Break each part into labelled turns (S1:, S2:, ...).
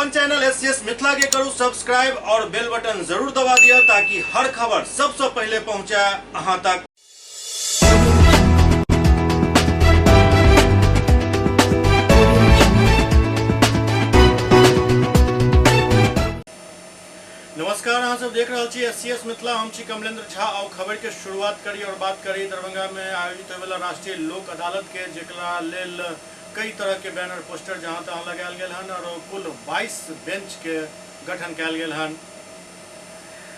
S1: अपन channel SCS Mithila के करू subscribe और बेल बटन जरूर दबा दिया ताकि हर खबर सबसे पहले पहुंचे अहां तक। नमस्कार, अहाँ सब देख रहे छी एससीएस मिथिला। हम छी कमलेंद्र झा और खबर के शुरुआत करी और बात करी दरभंगा में आयोजित होने वाला राष्ट्रीय लोक अदालत के, जेकरा लेल कई तरह के बैनर पोस्टर जहां तहां लगायल गेल हन और कुल 22 बेंच के गठन कयल गेल हन।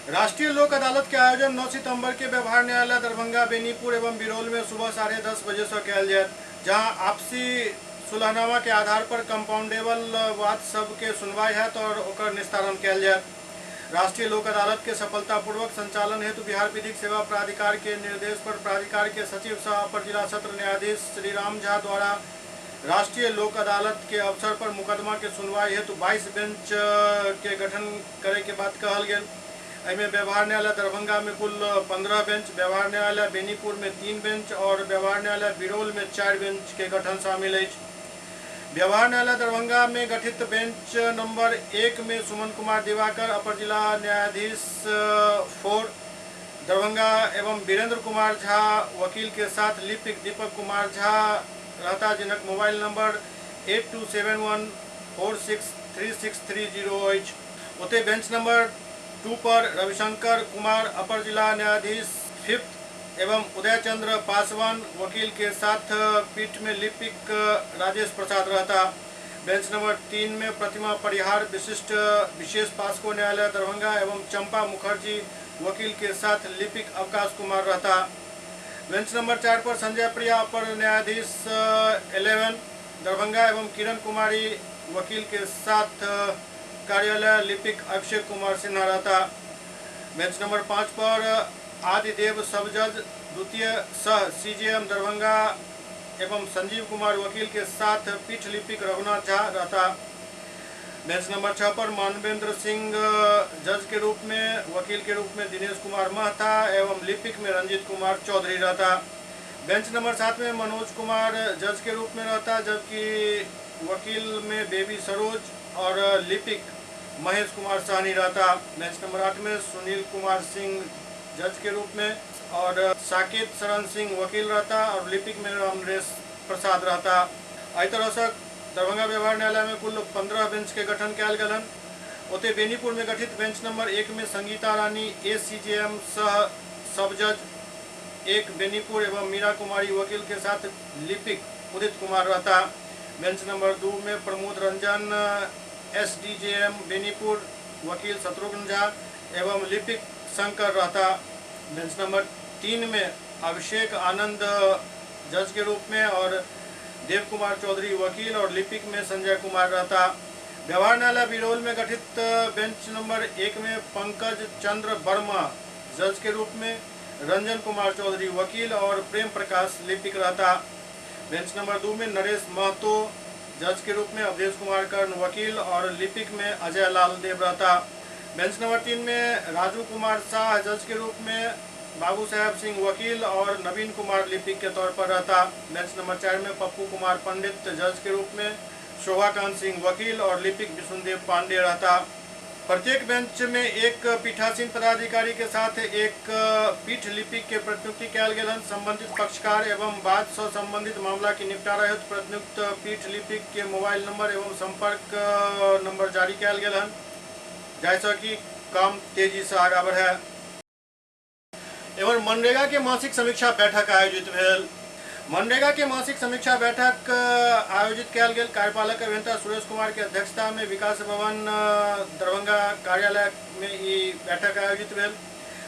S1: राष्ट्रीय लोक अदालत के आयोजन 9 सितंबर के व्यवहार न्यायालय दरभंगा, बेनीपुर एवं बिरौल में सुबह 10:30 बजे से कयल जायत, जहां आपसी सुलहनामा के आधार पर कंपाउंडेबल वाद सब के सुनवाई हैत और ओकर निस्तारण कयल जायत। राष्ट्रीय लोक अदालत के सफलतापूर्वक संचालन हेतु बिहार विधिक सेवा प्राधिकार के निर्देश पर प्राधिकार के सचिव सह अपर जिला सत्र न्यायाधीश श्री राम झा द्वारा राष्ट्रीय लोक अदालत के अवसर पर मुकदमा के सुनवाई हेतु 22 बेंच के गठन करे के बात कहल गेल। एहिमे व्यवहार न्यायालय दरभंगा में कुल 15 बेंच, व्यवहार न्यायालय बेनीपुर में 3 बेंच और व्यवहार न्यायालय बिरौल में 4 बेंच के गठन शामिल है। व्यवहार न्यायालय दरभंगा में गठित बेंच नंबर 1 में सुमन कुमार दिवाकर अपर जिला न्यायाधीश 4 दरभंगा एवं वीरेंद्र कुमार झा वकील के साथ लिपिक दीपक कुमार झा रहता, जिनक मोबाइल नंबर 8271463630 ओते बेंच नंबर 2 पर रविशंकर कुमार अपर जिला न्यायाधीश 5 एवं उदय चंद्र पासवान वकील के साथ पीठ में लिपिक राजेश प्रसाद रहता। बेंच नंबर 3 में प्रतिमा परिहार विशिष्ट विशेष पास्को न्यायालय दरभंगा एवं चंपा मुखर्जी वकील के साथ लिपिक अवकाश कुमार रहता। बेंच नंबर 4 पर संजय प्रिया अपर न्यायाधीश 11 दरभंगा एवं किरण कुमारी वकील के साथ कार्यालय लिपिक अभिषेक कुमार सिन्हा रहता। बेंच नंबर 5 पर आदिदेव सब जज द्वितीय सह सीजेएम दरभंगा एवं संजीव कुमार वकील के साथ पीठ लिपिक रघुनाथ झा रहता। बेंच नंबर 6 पर मानवेंद्र सिंह जज के रूप में, वकील के रूप में दिनेश कुमार महता एवं लिपिक में रंजीत कुमार चौधरी रहता। बेंच नंबर 7 में मनोज कुमार जज के रूप में रहता, जबकि वकील में बेबी सरोज और लिपिक महेश कुमार साहनी रहता। बेंच नंबर 8 में सुनील कुमार सिंह जज के रूप में और साकेत शरण सिंह वकील रहता और लिपिक में अमरेश प्रसाद रहता। एहि तरह से दरभंगा व्यवहार न्यायालय में कुल 15 बेंच के गठन कयल गेल हन। ओते बेनीपुर में गठित बेंच नंबर 1 में संगीता रानी एसीजेएम सह सब जज 1 बेनीपुर एवं मीरा कुमारी वकील के साथ लिपिक उदित कुमार रहता। बेंच नंबर 2 में प्रमोद रंजन एसडीजेएम बेनीपुर वकील शत्रुघ्न झा एवं लिपिक शंकर रहता। बेंच नंबर 3 में अभिषेक आनंद जज के रूप में और देव कुमार चौधरी वकील और लिपिक में संजय कुमार रहता। व्यवहार न्यायालय बिरौल में गठित बेंच नंबर 1 में पंकज चंद्र वर्मा जज के रूप में, रंजन कुमार चौधरी वकील और प्रेम प्रकाश लिपिक रहता। बेंच नंबर 2 में नरेश महतो जज के रूप में, अवधेश कुमार कर्ण वकील और लिपिक में अजय लाल देव रहता। बेंच नंबर 3 में राजू कुमार शाह जज के रूप में, बाबू साहब सिंह वकील और नवीन कुमार लिपिक के तौर पर रहता। बेंच नंबर 4 में पप्पू कुमार पंडित जज के रूप में, शोभाकांत सिंह वकील और लिपिक विष्णुदेव पांडे रहता। प्रत्येक बेंच में एक पीठासीन पदाधिकारी के साथ एक पीठ लिपिक के प्रतिनियुक्ति कयल गेल हन। संबंधित पक्षकार एवं वाद से संबंधित मामला के निपटारा हेतु प्रतिनियुक्त पीठ लिपिक के मोबाइल नंबर एवं संपर्क नंबर जारी कयल गेल हन, जैसा कि काम तेजी से आगे बढ़े। एवं मनरेगा के मासिक समीक्षा बैठक आयोजित भेल। मनरेगा के मासिक समीक्षा बैठक आयोजित कयल गेल। कार्यपालक अभियंता सुरेश कुमार के अध्यक्षता में विकास भवन दरभंगा कार्यालय में ई बैठक आयोजित भेल।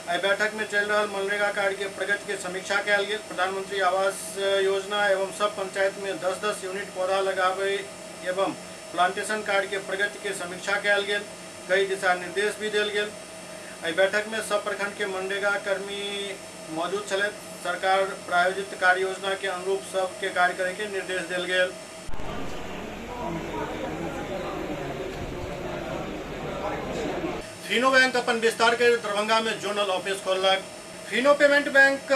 S1: एहि बैठक में चल रहा मनरेगा कार्य के प्रगति के समीक्षा कयल गेल। प्रधानमंत्री आवास योजना एवं सब पंचायत में 10-10 यूनिट पौधा लगाबे एवं प्लांटेशन कार्य के प्रगति के समीक्षा कयल गेल। कई दिशा निर्देश भी दिल गेल। एहि बैठक में सब प्रखंड के मनरेगा कर्मी मौजूद छल। सरकार प्रायोजित कार्य योजना के अनुरूप सब के कार्य करे के निर्देश दिल गेल। फिनो बैंक अपन विस्तार के दरभंगा में जोनल ऑफिस खोलक। फिनो पेमेंट बैंक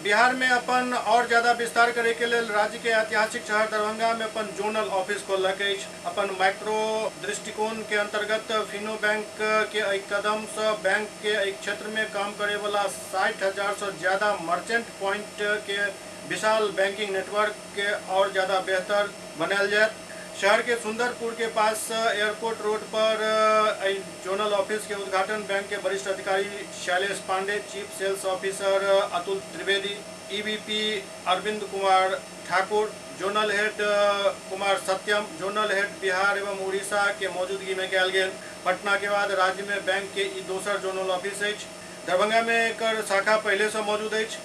S1: बिहार में अपन और ज्यादा विस्तार करे के लेल राज्य के ऐतिहासिक शहर दरभंगा में अपन जोनल ऑफिस खोलक अछि। अपन माइक्रो दृष्टिकोण के अंतर्गत फिनो बैंक के एक कदम से बैंक के एक क्षेत्र में काम करे वाला 60,000 से ज्यादा मर्चेंट पॉइंट के विशाल बैंकिंग नेटवर्क के और ज्यादा बेहतर बनायल जाए। शहर के सुंदरपुर के पास एयरपोर्ट रोड पर जोनल ऑफिस के उद्घाटन बैंक के वरिष्ठ अधिकारी Shailesh Pandey, chief sales officer Atul Trivedi, EVP Arvind Kumar Thakur, zonal head Kumar Satyam, zonal head Bihar एवं उड़ीसा के मौजूदगी में कयल गेल। पटना के बाद राज्य में बैंक के दोसर जोनल ऑफिस अछि। दरभंगा में एक शाखा पहले से मौजूद अछि।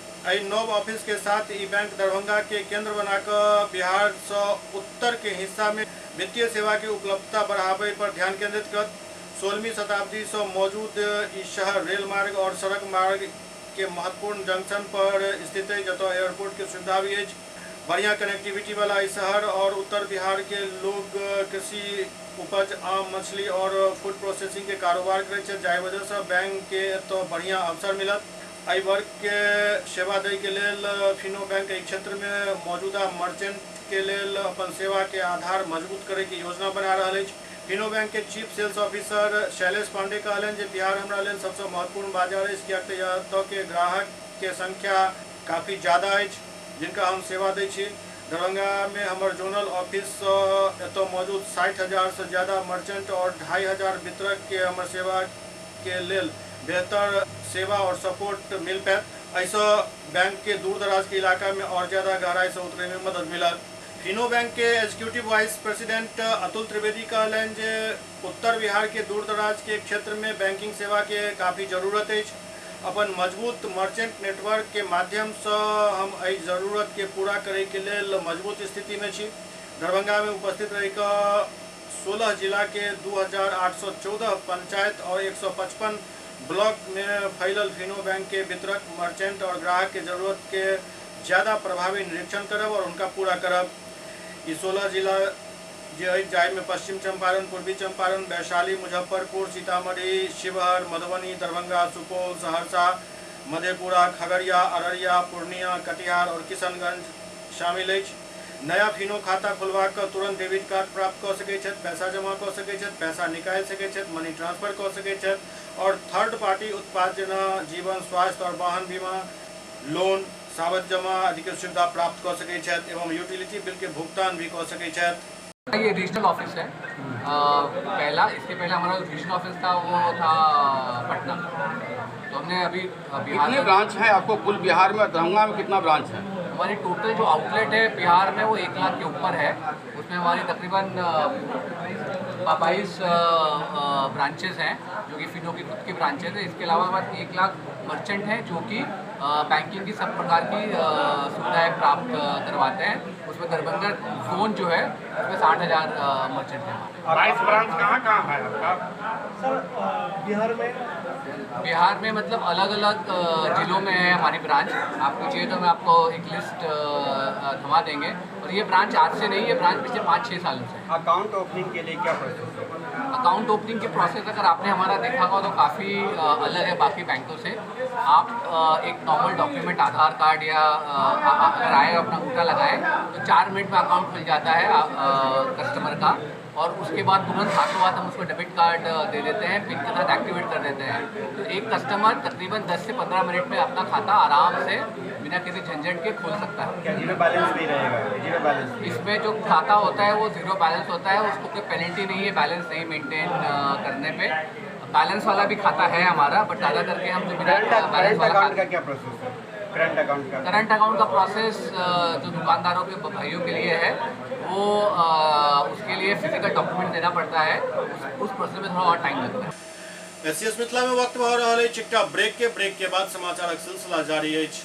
S1: नव ऑफिस के साथ ई बैंक दरभंगा के केंद्र बनाकर बिहार से उत्तर के हिस्सा में वित्तीय सेवा की उपलब्धता बढ़ावे पर ध्यान केंद्रित कर 16वीं शताब्दी से मौजूद ई शहर रेल मार्ग और सड़क मार्ग के महत्वपूर्ण जंक्शन पर स्थित है, जतो एयरपोर्ट की सुविधा भी है। बढ़िया कनेक्टिविटी वाला इस शहर और उत्तर बिहार के लोग कृषि उपज, आम, मछली और फूड प्रोसेसिंग के कारोबार करे, जाय वजह से बैंक के तो बढ़िया अवसर मिलत। आई वर्ग के सेवा दे के लेल फिनो बैंक एक क्षेत्र में मौजूदा मर्चेंट के लेल अपन सेवा के आधार मजबूत करे की योजना बना रहा है। फिनो बैंक के chief sales officer Shailesh Pandey कहलन जे बिहार हमरा लेल सबसे महत्वपूर्ण बाजार है, कियाकि के ग्राहक के संख्या काफी ज्यादा है जिनका हम सेवा दै छी। दरभंगा में हमार जोनल ऑफिस एतो मौजूद 60,000 से ज्यादा मर्चेंट और 2,500 वितरक के हमार सेवा के लेल बेहतर सेवा और सपोर्ट मिल पाए। ऐसा बैंक के दूर दराज के इलाका में और ज़्यादा गहराई से उतरे में मदद मिला। फिनो बैंक के executive vice president Atul Trivedi कहलन जे उत्तर बिहार के दूर दराज के क्षेत्र में बैंकिंग सेवा के काफ़ी जरूरत है। अपन मजबूत मर्चेंट नेटवर्क के माध्यम से हम एहि जरूरत के पूरा करे के लेल मजबूत स्थिति में छी। दरभंगा में उपस्थित रह 16 जिला के 2,814 पंचायत और 155 ब्लॉक में फैलल फिनो बैंक के वितरक, मर्चेंट और ग्राहक के जरूरत के ज़्यादा प्रभावी निरीक्षण करब और उनका पूरा करब। ये 16 जिला जाय में पश्चिम चंपारण, पूर्वी चंपारण, वैशाली, मुजफ्फरपुर, सीतामढ़ी, शिवहर, मधुबनी, दरभंगा, सुपौल, सहरसा, मधेपुरा, खगड़िया, अररिया, पूर्णिया, कटिहार और किशनगंज शामिल है। नया फिनो खाता खोलवा कर तुरंत डेबिट कार्ड प्राप्त कर सके छथि, पैसा जमा कर सके छथि, पैसा निकाल सके छथि, मनी ट्रांसफर कर सके छथि और थर्ड पार्टी उत्पाद जेना जीवन, स्वास्थ्य और वाहन बीमा, लोन, सावधि जमा आदि के सुविधा प्राप्त कर सके छथि एवं यूटिलिटी बिल के भुगतान भी कर सके छथि।
S2: ये रीजनल ऑफिस है पहला। इसके पहले हमारा रीजनल ऑफिस था वो था पटना। तो हमने अभी बिहार
S3: कितने ब्रांच है आपको कुल बिहार में? दरभंगा में कितना ब्रांच है?
S2: हमारी टोटल जो आउटलेट है बिहार में वो 1 लाख के ऊपर है। उसमें हमारी तकरीबन 22 ब्रांचेस हैं जो कि फिनो की खुद की ब्रांचेस है। इसके अलावा हमारे 1 लाख मर्चेंट हैं जो कि बैंकिंग की सब प्रकार की सुविधाएं प्राप्त करवाते हैं। उसमें दरभंगा जोन जो है उसमें 60,000 मर्चेंट हैं।
S3: 22 ब्रांच कहाँ है आपका?
S2: सर बिहार में मतलब अलग अलग जिलों में है हमारी ब्रांच। आपको चाहिए तो मैं आपको एक लिस्ट थमा देंगे। और ये ब्रांच आज से नहीं, ये ब्रांच पिछले 5-6 सालों से।
S3: अकाउंट ओपनिंग के लिए क्या प्रोसेस है?
S2: अकाउंट ओपनिंग के प्रोसेस अगर आपने हमारा देखा होगा तो काफ़ी अलग है बाकी बैंकों से। आप एक नॉर्मल डॉक्यूमेंट, आधार कार्ड या अगर आए अपना अंगूठा लगाएं तो 4 मिनट में अकाउंट खुल जाता है कस्टमर का। और उसके बाद तुरंत हाथों हाथ हम उसको डेबिट कार्ड दे देते हैं, पिन के साथ एक्टिवेट कर देते हैं। तो एक कस्टमर तकरीबन 10 से 15 मिनट में अपना खाता आराम से बिना किसी झंझट के खोल सकता है।
S3: क्या जीरो बैलेंस नहीं रहेगा? जीरो बैलेंस
S2: इसमें जो खाता होता है वो जीरो बैलेंस होता है, उसको कोई पेनल्टी नहीं है बैलेंस नहीं मेंटेन करने पे। बैलेंस वाला भी खाता है हमारा, बट ज़्यादा करके हम जो बिना बैलेंस वाला
S3: अकाउंट का क्या प्रोसेस है? करंट अकाउंट का प्रोसेस
S2: जो दुकानदारों के भाइयों के लिए है वो उसके लिए फिजिकल डॉक्यूमेंट देना पड़ता है। उस प्रोसेस में थोड़ा और टाइम लगता है।
S1: एससीएस मिथिला में वक्त भऽ रहल अछि एकटा ब्रेक के बाद समाचारक सिलसिला जारी अछि।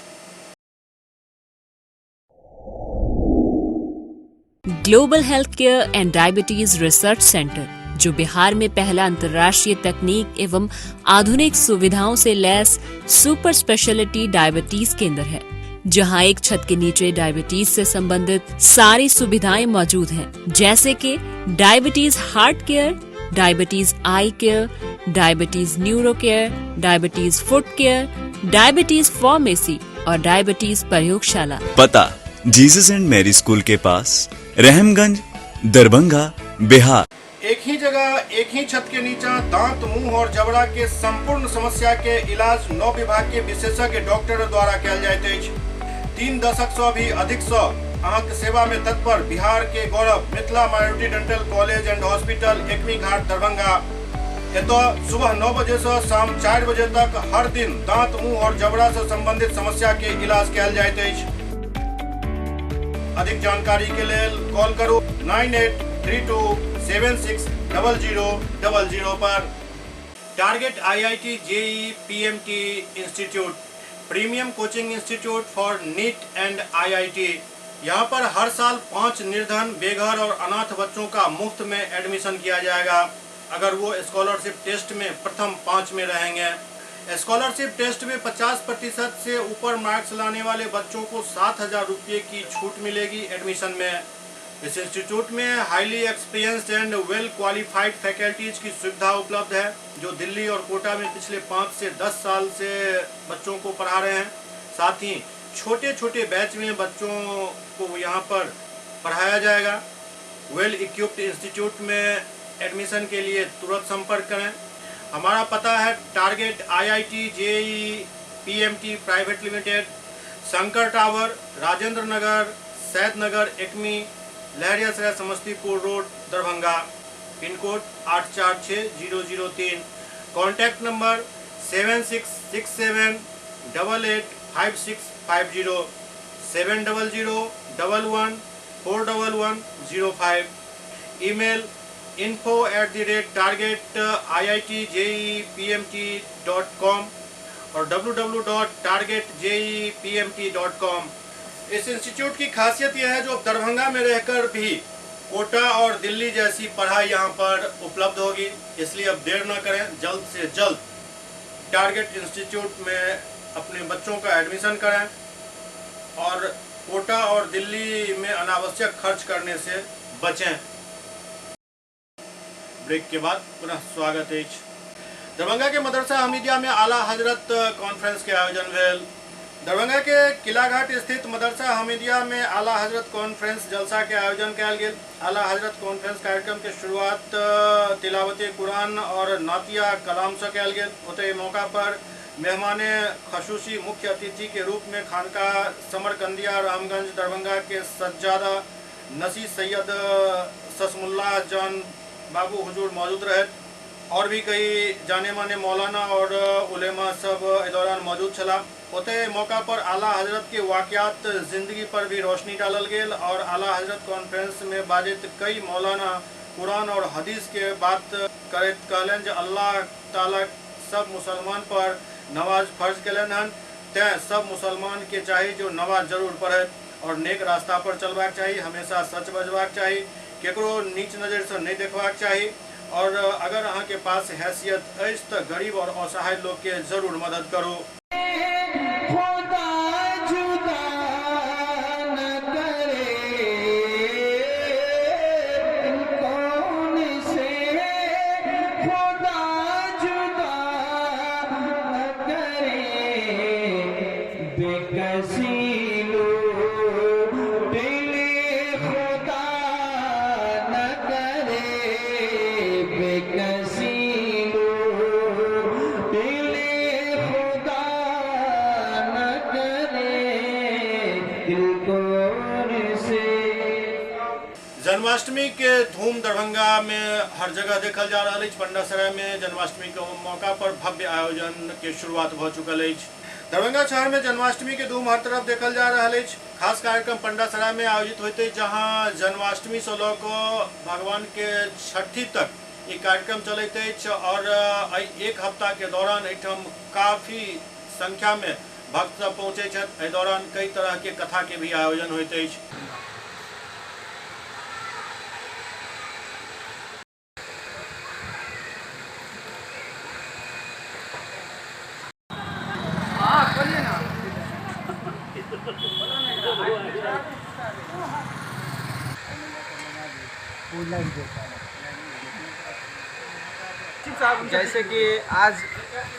S4: Global health care and diabetes research centre, जो बिहार में पहला अंतर्राष्ट्रीय तकनीक एवं आधुनिक सुविधाओं से लैस सुपर स्पेशलिटी डायबिटीज केंद्र है, जहां एक छत के नीचे डायबिटीज से संबंधित सारी सुविधाएं मौजूद हैं, जैसे कि diabetes heart care, diabetes eye care, diabetes neuro care, diabetes foot care, diabetes pharmacy और डायबिटीज प्रयोगशाला।
S5: पता जीसस एंड मैरी स्कूल के पास, रहमगंज, दरभंगा, बिहार।
S1: एक ही जगह एक ही छत के नीचे दांत, मुंह और जबड़ा के संपूर्ण समस्या के इलाज 9 विभाग के विशेषज्ञ डॉक्टर द्वारा कयल जाइत अछि। 3 दशक से भी अधिक से अहाँक सेवा में तत्पर बिहार के गौरव Mithila minority dental college and hospital, Ekmi Ghat, Darbhanga. एतय सुबह 9 बजे से शाम 4 बजे तक हर दिन दांत, मुंह और जबड़ा से संबंधित समस्या के इलाज कयल जाइत अछि। अधिक जानकारी के लेल कॉल करू 9832760000 पर। Target IIT JEE PMT institute, premium coaching institute for neat and IIT। यहाँ पर हर साल 5 निर्धन, बेघर और अनाथ बच्चों का मुफ्त में एडमिशन किया जाएगा अगर वो स्कॉलरशिप टेस्ट में प्रथम 5 में रहेंगे। स्कॉलरशिप टेस्ट में 50% से ऊपर मार्क्स लाने वाले बच्चों को 7,000 रुपये की छूट मिलेगी एडमिशन में। इस इंस्टीट्यूट में highly experienced and well qualified faculties की सुविधा उपलब्ध है जो दिल्ली और कोटा में पिछले 5 से 10 साल से बच्चों को पढ़ा रहे हैं। साथ ही छोटे छोटे बैच में बच्चों को यहाँ पर पढ़ाया जाएगा। वेल इक्विप्ड इंस्टीट्यूट में एडमिशन के लिए तुरंत संपर्क करें। हमारा पता है target IIT JEE PMT private limited, Shankar tower, Rajendra Nagar, Said Nagar, Ekmi, Laheriasarai, Samastipur road, Darbhanga. Pin code 846003। Contact number 7667885650, 70011141105। Email info@targetIITJEEPMT.com और www.targetjeepmt.com। इस इंस्टीट्यूट की खासियत यह है जो दरभंगा में रहकर भी कोटा और दिल्ली जैसी पढ़ाई यहाँ पर उपलब्ध होगी। इसलिए अब देर न करें, जल्द से जल्द टारगेट इंस्टीट्यूट में अपने बच्चों का एडमिशन करें और कोटा और दिल्ली में अनावश्यक खर्च करने से बचें। ब्रेक के बाद पुनः स्वागत है। दरभंगा के मदरसा हमीदिया में आला हजरत कॉन्फ्रेंस के आयोजन भेल। दरभंगा के किलाघाट स्थित मदरसा हमीदिया में आला हजरत कॉन्फ्रेंस जलसा के आयोजन कयल गेल। आला हजरत कॉन्फ्रेंस कार्यक्रम के शुरुआत तिलावत कुरान और नातिया कलाम से कयल गेल। ओतहि मौका पर मेहमाने खसूसी मुख्य अतिथि के रूप में खानका समरकंदिया रामगंज दरभंगा के सज्जादा नसी सैयद ससमुल्लाह जान बाबू हुजूर मौजूद रहे और भी कई जाने माने मौलाना और उलेमा सब इस दौरान मौजूद छला। ओते मौका पर आला हजरत के वाक़यात जिंदगी पर भी रोशनी डालल गेल और आला हजरत कॉन्फ्रेंस में बाजित कई मौलाना कुरान और हदीस के बात करत कहलन जे अल्लाह ताला सब मुसलमान पर नमाज फर्ज कलन हन, तैं सब मुसलमान के चाही जो नमाज जरूर पढ़े और नेक रास्ता पर चलबाक चाही, हमेशा सच बजबाक चाही, केकरो नीच नजर से नहीं देखबाक चाही और अगर अहाँ के पास हैसियत अछि तो गरीब और असहाय लोग के जरूर मदद करो। जन्माष्टमी के धूम दरभंगा में हर जगह देखल जा रहा है। पंडासराय में जन्माष्टमी के मौका पर भव्य आयोजन के शुरुआत हो चुकल है। दरभंगा शहर में जन्माष्टमी के धूम हर तरफ देखल जा रहा है। खास कार्यक्रम पंडासराय में आयोजित होते जहां जन्माष्टमी से लेकर भगवान के छठी तक ये कार्यक्रम चलते है और एक हफ्ता के दौरान एठम काफी संख्या में भक्त सब पहुँचे। इस दौरान कई तरह के कथा के भी आयोजन होते हैं।
S6: जैसे कि आज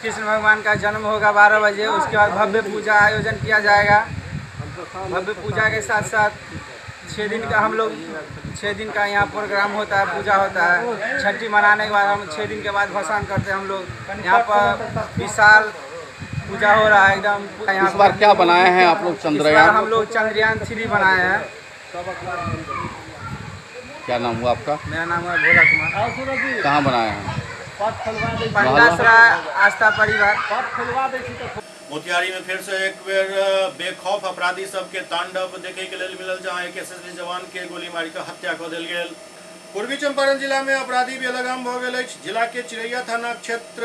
S6: कृष्ण भगवान का जन्म होगा 12 बजे, उसके बाद भव्य पूजा आयोजन किया जाएगा। भव्य पूजा के साथ साथ 6 दिन का हम लोग 6 दिन का यहाँ प्रोग्राम होता है, पूजा होता है। छठी मनाने के बाद हम 6 दिन के बाद भसान करते हैं हम लोग। यहाँ पर विशाल पूजा हो रहा है एकदम।
S3: इस बार क्या बनाए हैं आप लोग? चंद्रयान।
S6: हम लोग चंद्रयान 3 बनाए हैं।
S3: क्या नाम हुआ आपका?
S6: मेरा नाम है भोला कुमार।
S3: कहाँ बनाए हैं?
S6: पंडासराय आस्था परिवार।
S1: मोतिहारी में फिर से एक बेर बेखौफ अपराधी सबके तांडव देखे के लेल मिलल, जहां एक एसएसबी जवान के गोली मारी के हत्या कऽ देल गेल। पूर्वी चंपारण जिला में अपराधी बेलगाम भऽ गेल अछि। जिला के चिरैया थाना क्षेत्र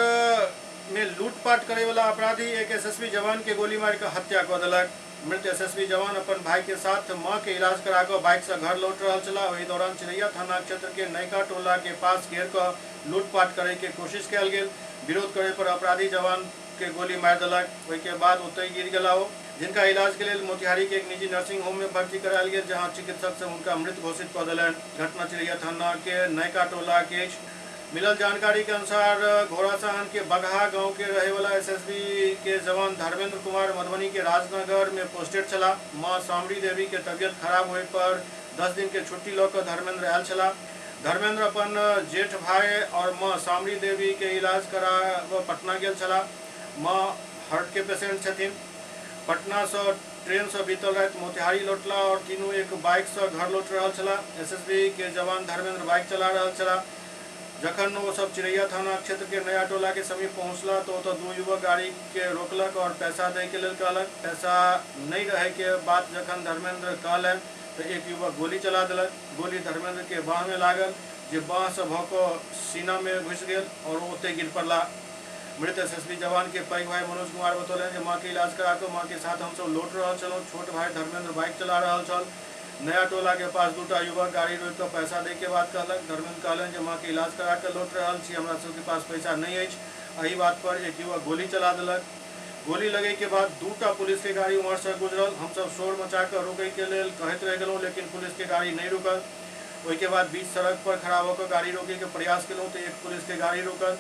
S1: में लूटपाट करे वाला अपराधी एक एसएसबी जवान के गोली मार के हत्या कऽ देलक। मृत एसएसबी जवान अपन भाई के साथ मां के इलाज करा कऽ बाइक से घर लौट रहा छला। वही दौरान चिरैया थाना क्षेत्र के नयका टोला के पास घेर कर लूटपाट करे के कोशिश कयल गेल। विरोध करे पर अपराधी जवान के गोली मार देलक। वही के बाद ओतय गिर गेला हो, जिनका इलाज के लिए मोतिहारी के एक निजी नर्सिंग होम में भर्ती करायल गेल, जहां चिकित्सक से उनका मृत घोषित कऽ देलनि। घटना चिरैया थाना के नयका टोला के मिलल जानकारी के अनुसार घोड़ासहन के बगहा गांव के रहे वाला एसएसबी के जवान धर्मेंद्र कुमार मधुबनी के राजनगर में पोस्टेड छला। मां सामरी देवी के तबियत खराब होए पर 10 दिन के छुट्टी लऽ कऽ धर्मेंद्र आयल छला। धर्मेंद्र अपन जेठ भाई और मां सामरी देवी के इलाज कराबऽ पटना गेल छला। मां हार्ट के पेशेंट छथिन। पटना से ट्रेन से बीतल रात मोतिहारी लौटला और तीनों एक बाइक से घर लौट रहा छला। एसएसबी के जवान धर्मेंद्र बाइक चला रहा छला। जखन वो सब चिरैया थाना क्षेत्र के नया टोला के समीप पहुंचला तो 2 युवक गाड़ी के रोकलक और पैसा दे के लेल कहलक। पैसा नहीं रहे के बाद जखन धर्मेंद्र कहलन तो एक युवक गोली चला दिलक। गोली धर्मेंद्र के बाह में लागल, जे बाह से भऽ कऽ सीना में घुस गेल और वो ओतय गिर पड़ला। मृत एसएसबी जवान के पैघ भाई मनोज कुमार बतौलन जे मां के इलाज करा कऽ मां के साथ हमसब लौट रहल छलहुँ। छोट भाई धर्मेंद्र बाइक चला रहल छल। नया टोला के पास 2टा युवक गाड़ी रोक कर पैसा दे के बाद कहलक। धर्मेंद्र कहलन जे मां के इलाज करा के लौट रहल छी, हमरा सबके पास पैसा नहीं अछि। एही बात पर एक युवक गोली चला देलक। गोली लगे के बाद 2टा पुलिस के गाड़ी उम्हर से गुजरल। हमसब शोर मचा कर रोके के लेल कहैत रह गेलहुँ, लेकिन पुलिस के गाड़ी नहीं रुकल। ओहि के बाद बीच सड़क पर खड़ा होकर गाड़ी रोके के प्रयास केलहुँ तो एक पुलिस के गाड़ी रुकल।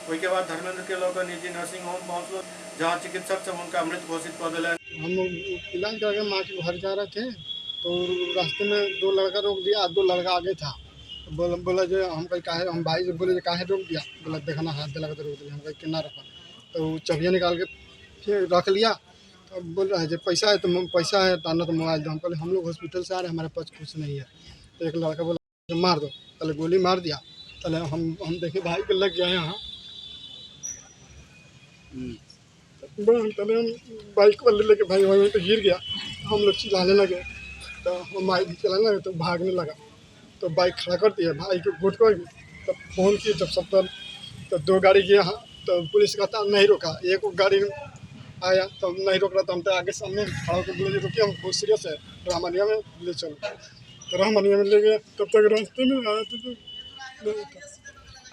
S1: ओहि के बाद धर्मेंद्र के लऽ कऽ निजी नर्सिंग होम पहुँचल, जहाँ चिकित्सक से उनका मृत घोषित कर दिलन।
S7: हम इलाज करके माँ के घर जा रहे थे तो रास्ते में 2 लड़का रोक दिया। 2 लड़का आगे था। बोला जो हम कहीं काहे, हम भाई से बोले काहे रोक दिया। बोला देखना हाथ दिला कर रोक दिया। हम कहीं कितना रखा तो चबिया निकाल के फिर रख लिया। तो बोल रहा है जो पैसा है तो पैसा है ताना तो मोबाइल दो। हम कहले हम लोग हॉस्पिटल से आ रहे हैं, हमारे पास कुछ नहीं है। तो एक लड़का बोला मार दो, पहले गोली मार दिया। पहले हम देखे भाई को लग गया यहाँ। पहले हम बाइक पर लेके भाई वहीं पे गिर गया। हम लोग चिल्लाने लगे तो हम बाइक चलाने लगे तो भागने लगा। तो बाइक खड़ा कर दिया, भाई को घुट कर तब फोन किए। जब सब तो 2 गाड़ी गया तो पुलिस का था नहीं रोका। एक गाड़ी आया तो नहीं रोक रहा। तो हम तो आगे सामने खड़ा होकर बोले रुकिए, हम बहुत सीरियस है, रहमानिया में ले चलो। तो रहमानिया में ले गए। तब तक रास्ते में आया तो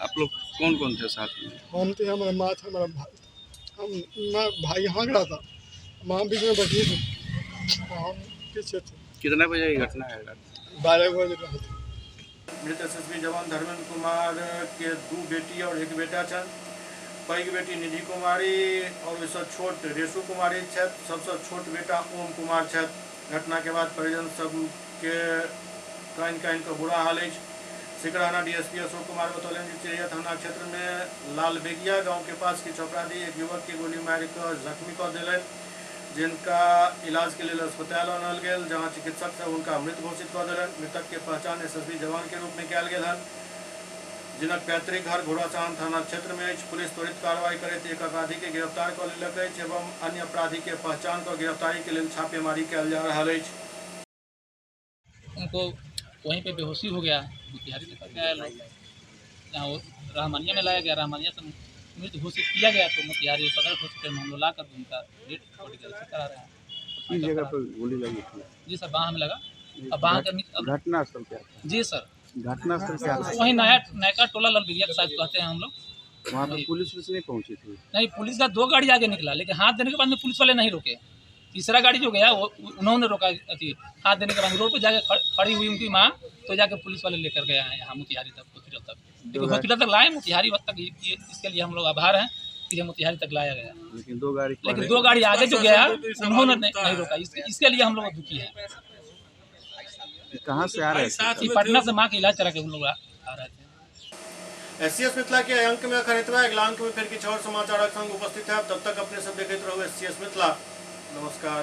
S3: आप लोग कौन कौन थे साथ में?
S7: हम थे, हमारा माँ था, हमारा भाई। मैं भाई यहाँ खड़ा था, माँ बीच में बैठी थी, हम पीछे थे।
S3: कितने बजे की घटना है?
S7: 12 बजे रहे थे।
S1: मृत एसएसबी जवान धर्मेंद्र कुमार के 2 बेटी और 1 बेटा छन। पैघ बेटी निधि कुमारी और ओहिसँ छोट रेशु कुमारी छथि। सबसँ छोट बेटा ओम कुमार छथि। घटना के बाद परिजन सबके कानि के बुरा हाल अछि। सिकराना डीएसपी अशोक कुमार बतौलन जे चिरैया थाना क्षेत्र में लालबेगिया गांव के पास किछु अपराधी एक युवक के गोली मारि कऽ जख्मी कऽ देलनि, जिनका इलाज के लिए अस्पताल आनल गेल, जहां चिकित्सक से उनका मृत घोषित कर दिलन। मृतक के पहचान एसएसबी जवान के रूप में कयल गेल हन, जिनक पैतृक घर घोड़ासहन थाना क्षेत्र में अछि। पुलिस त्वरित कार्रवाई करैत एक अपराधी के गिरफ्तार कऽ लेलक अछि एवं अन्य अपराधी के पहचान कऽ गिरफ्तारी के लिए छापेमारी कयल जा रहल अछि।
S8: उनको वहीं पे बेहोशी हो गया, मोतिहारी लेकर के आया लोग, जहाँ वो रहमानिया में लाया गया। रहमानिया से मृत घोषित किया गया तो मोतिहारी सदर हॉस्पिटल में हम लोग लाकर उनका डेट मेडिकल से करा रहे हैं।
S3: किस जगह पर गोली लगी थी?
S8: जी सर, बाह में लगा। अब बाह का
S3: घटना स्थल क्या था?
S8: जी सर,
S3: घटना स्थल क्या था?
S8: वहीं नयका टोला ललबिरिया के साथ कहते हैं हम लोग।
S3: वहाँ पर पुलिस नहीं पहुँची थी?
S8: नहीं, पुलिस का 2 गाड़ी आगे निकला, लेकिन हाथ देने के बाद में पुलिस वाले नहीं रुके। तीसरा गाड़ी जो गया वो उन्होंने रोका, अथी हाथ देने के बाद रोड पर जाके खड़ी हुई उनकी माँ, तो जाके पुलिस वाले लेकर गया है यहाँ मोतिहारी तक, हॉस्पिटल तक। लेकिन हॉस्पिटल तक लाए, मोतिहारी तक, इसके लिए हम लोग आभार हैं कि मोतिहारी तक लाया गया। लेकिन दो गाड़ी आगे जो गया उन्होंने नहीं रोका, इसके लिए हम लोग दुखी हैं।
S3: कहाँ से आ रहे थे?
S8: पटना से माँ का इलाज करा के हम लोग आ रहे थे।
S1: SCS मिथिला के अंक में खरीदवा अगला अंक में फिर किछ और समाचार संग उपस्थित है। तब तक अपने सब देखते रहो SCS मिथिला। नमस्कार।